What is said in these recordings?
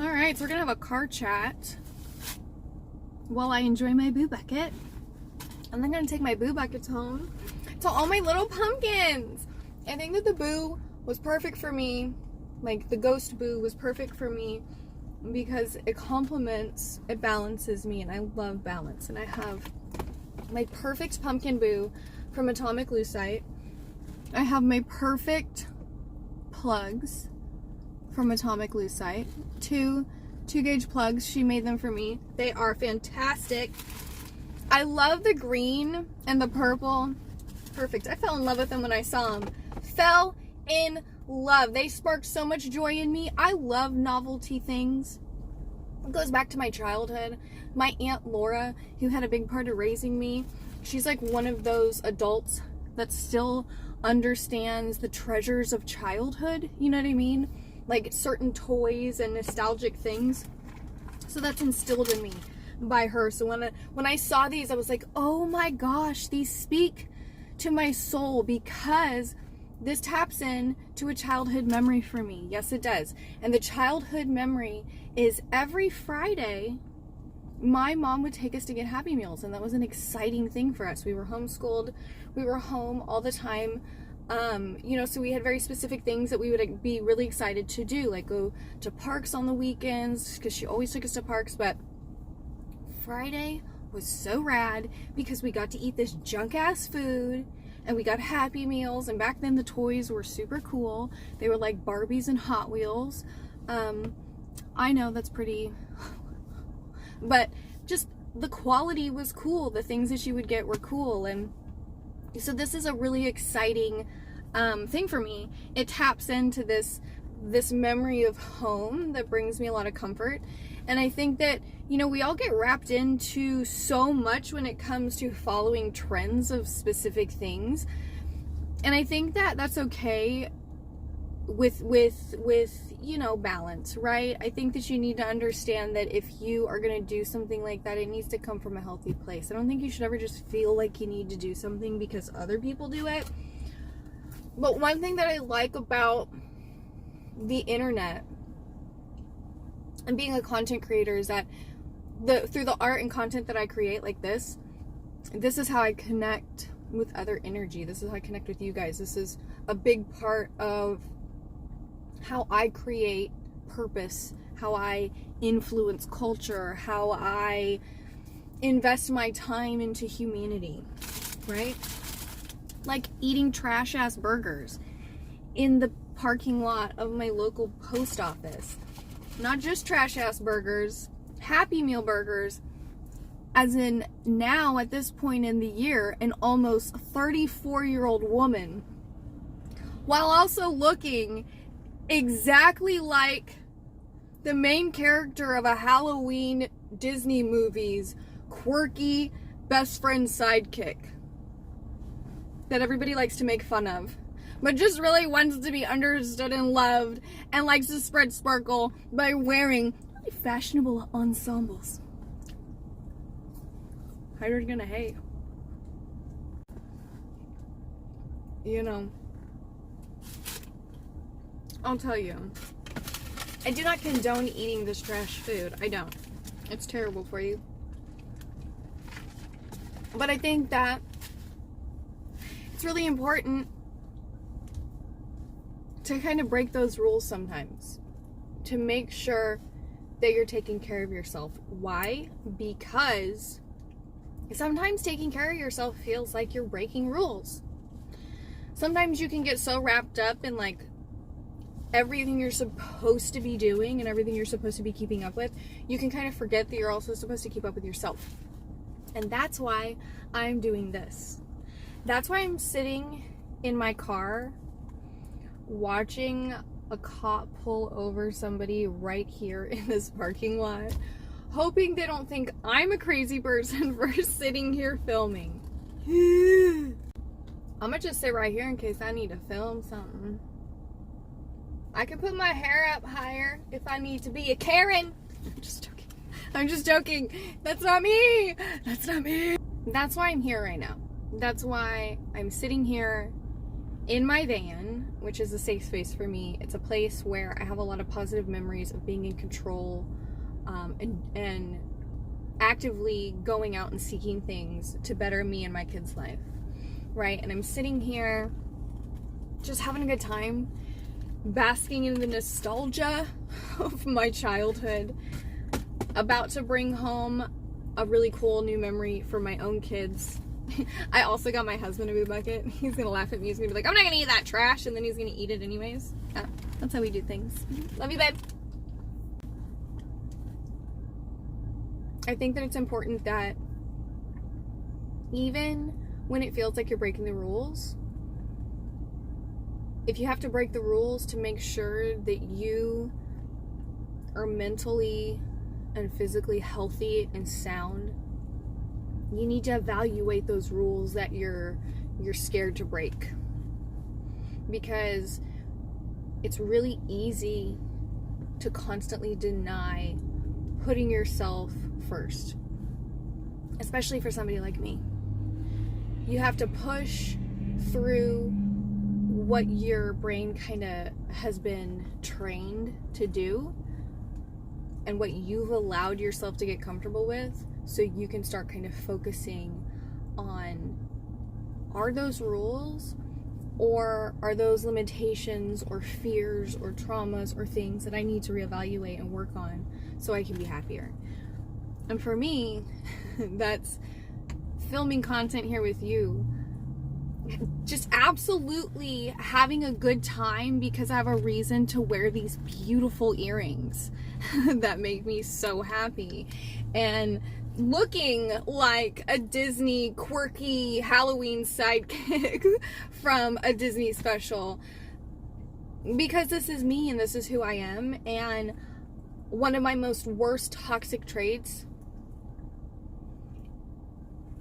Alright, so we're gonna have a car chat while I enjoy my boo bucket. And then I'm gonna take my boo buckets home to all my little pumpkins. I think that the boo was perfect for me. Like, the ghost boo was perfect for me because it complements, it balances me, and I love balance. And I have my perfect pumpkin boo from Atomic Lucite. I have my perfect plugs from Atomic Lucite. Two gauge plugs. She made them for me. They are fantastic. I love the green and the purple. Perfect. I fell in love with them when I saw them. Fell in love. They sparked so much joy in me. I love novelty things. It goes back to my childhood. My Aunt Laura, who had a big part of raising me, she's like one of those adults that still understands the treasures of childhood. You know what I mean? Like certain toys and nostalgic things. So that's instilled in me by her. So when I saw these, I was like, oh my gosh, these speak to my soul, because this taps in to a childhood memory for me. Yes, it does. And the childhood memory is every Friday, my mom would take us to get Happy Meals, and that was an exciting thing for us. We were homeschooled. We were home all the time. So we had very specific things that we would be really excited to do, like go to parks on the weekends, because she always took us to parks. But Friday was so rad because we got to eat this junk ass food, and we got Happy Meals. And back then the toys were super cool. They were like Barbies and Hot Wheels. I know that's pretty, but just the quality was cool. The things that you would get were cool. And so this is a really exciting thing for me. It taps into this memory of home that brings me a lot of comfort. And I think that, we all get wrapped into so much when it comes to following trends of specific things. And I think that that's okay with balance, right? I think that you need to understand that if you are going to do something like that, it needs to come from a healthy place. I don't think you should ever just feel like you need to do something because other people do it. But one thing that I like about the internet and being a content creator is that through the art and content that I create, like this is how I connect with other energy. This is how I connect with you guys. This is a big part of how I create purpose, how I influence culture, how I invest my time into humanity, right? Like eating trash ass burgers in the parking lot of my local post office. Not just trash ass burgers, Happy Meal burgers, as in now at this point in the year, an almost 34-year-old woman, while also looking exactly like the main character of a Halloween Disney movie's quirky best friend sidekick that everybody likes to make fun of, but just really wants to be understood and loved and likes to spread sparkle by wearing really fashionable ensembles. Haters gonna hate. I'll tell you, I do not condone eating this trash food. I don't. It's terrible for you. But I think that it's really important to kind of break those rules sometimes, to make sure that you're taking care of yourself. Why? Because sometimes taking care of yourself feels like you're breaking rules. Sometimes you can get so wrapped up in like everything you're supposed to be doing and everything you're supposed to be keeping up with, you can kind of forget that you're also supposed to keep up with yourself. And that's why I'm doing this. That's why I'm sitting in my car watching a cop pull over somebody right here in this parking lot, hoping they don't think I'm a crazy person for sitting here filming. I'm gonna just sit right here in case I need to film something. I can put my hair up higher if I need to be a Karen. I'm just joking. That's not me. That's not me. That's why I'm here right now. That's why I'm sitting here in my van, which is a safe space for me. It's a place where I have a lot of positive memories of being in control, and actively going out and seeking things to better me and my kids' life, right? And I'm sitting here just having a good time, basking in the nostalgia of my childhood, about to bring home a really cool new memory for my own kids. I also got my husband a boo bucket. He's gonna laugh at me. He's gonna be like, I'm not gonna eat that trash, and then he's gonna eat it anyways. Yeah, that's how we do things. Love you, babe. I think that it's important that even when it feels like you're breaking the rules, if you have to break the rules to make sure that you are mentally and physically healthy and sound, you need to evaluate those rules that you're scared to break. Because it's really easy to constantly deny putting yourself first, especially for somebody like me. You have to push through what your brain kind of has been trained to do and what you've allowed yourself to get comfortable with, so you can start kind of focusing on, are those rules, or are those limitations or fears or traumas or things that I need to reevaluate and work on so I can be happier. And for me, that's filming content here with you, just absolutely having a good time because I have a reason to wear these beautiful earrings that make me so happy, and looking like a Disney quirky Halloween sidekick from a Disney special, because this is me and this is who I am. And one of my most worst toxic traits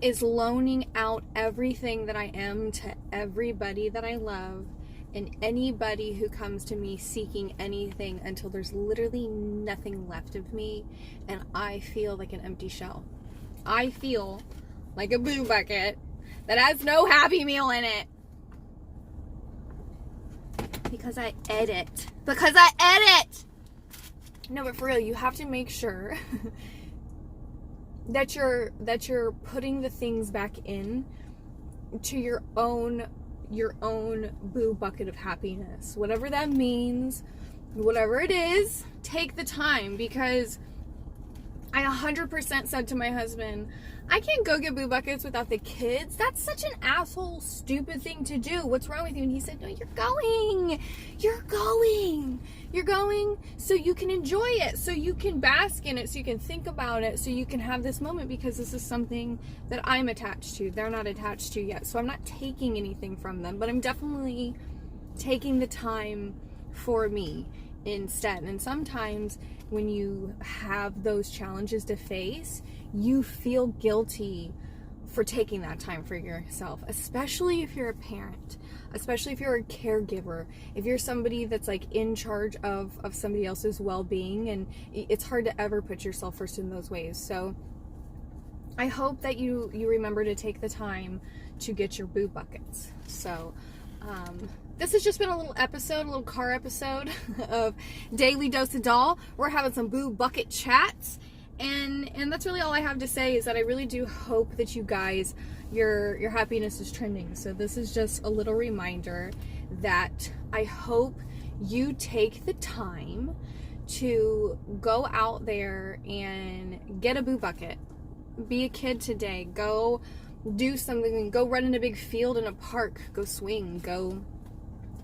is loaning out everything that I am to everybody that I love and anybody who comes to me seeking anything, until there's literally nothing left of me and I feel like an empty shell. I feel like a boo bucket that has no Happy Meal in it. Because I edit. No, but for real, you have to make sure that you're putting the things back in to your own boo bucket of happiness. Whatever that means, whatever it is, take the time. Because I 100% said to my husband, I can't go get boo buckets without the kids. That's such an asshole, stupid thing to do. What's wrong with you? And he said, no, you're going so you can enjoy it, so you can bask in it, so you can think about it, so you can have this moment, because this is something that I'm attached to. They're not attached to yet. So I'm not taking anything from them, but I'm definitely taking the time for me instead. And sometimes when you have those challenges to face, you feel guilty for taking that time for yourself, especially if you're a parent, especially if you're a caregiver, if you're somebody that's like in charge of somebody else's well-being, and it's hard to ever put yourself first in those ways. So I hope that you remember to take the time to get your boo buckets. So this has just been a little car episode of Daily Dose of Doll. We're having some boo bucket chats. And that's really all I have to say, is that I really do hope that you guys, your happiness is trending. So this is just a little reminder that I hope you take the time to go out there and get a boo bucket. Be a kid today. Go do something. Go run in a big field in a park. Go swing. Go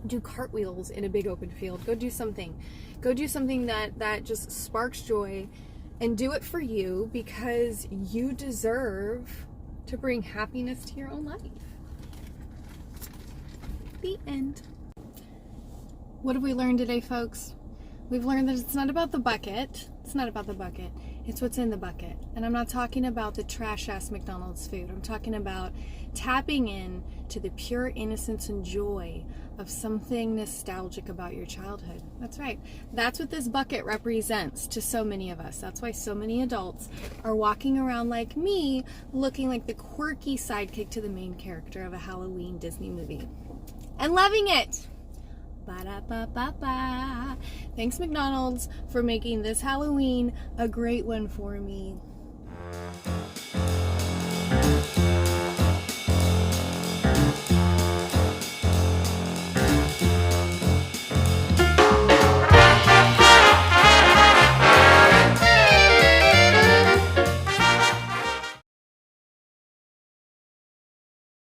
do cartwheels in a big open field. Go do something. Go do something that just sparks joy. And do it for you, because you deserve to bring happiness to your own life. The end. What have we learned today, folks? We've learned that it's not about the bucket. It's not about the bucket. It's what's in the bucket. And I'm not talking about the trash-ass McDonald's food. I'm talking about tapping in to the pure innocence and joy of something nostalgic about your childhood. That's right. That's what this bucket represents to so many of us. That's why so many adults are walking around like me, looking like the quirky sidekick to the main character of a Halloween Disney movie. and loving it. Ba-da-ba-ba-ba. Thanks, McDonald's, for making this Halloween a great one for me.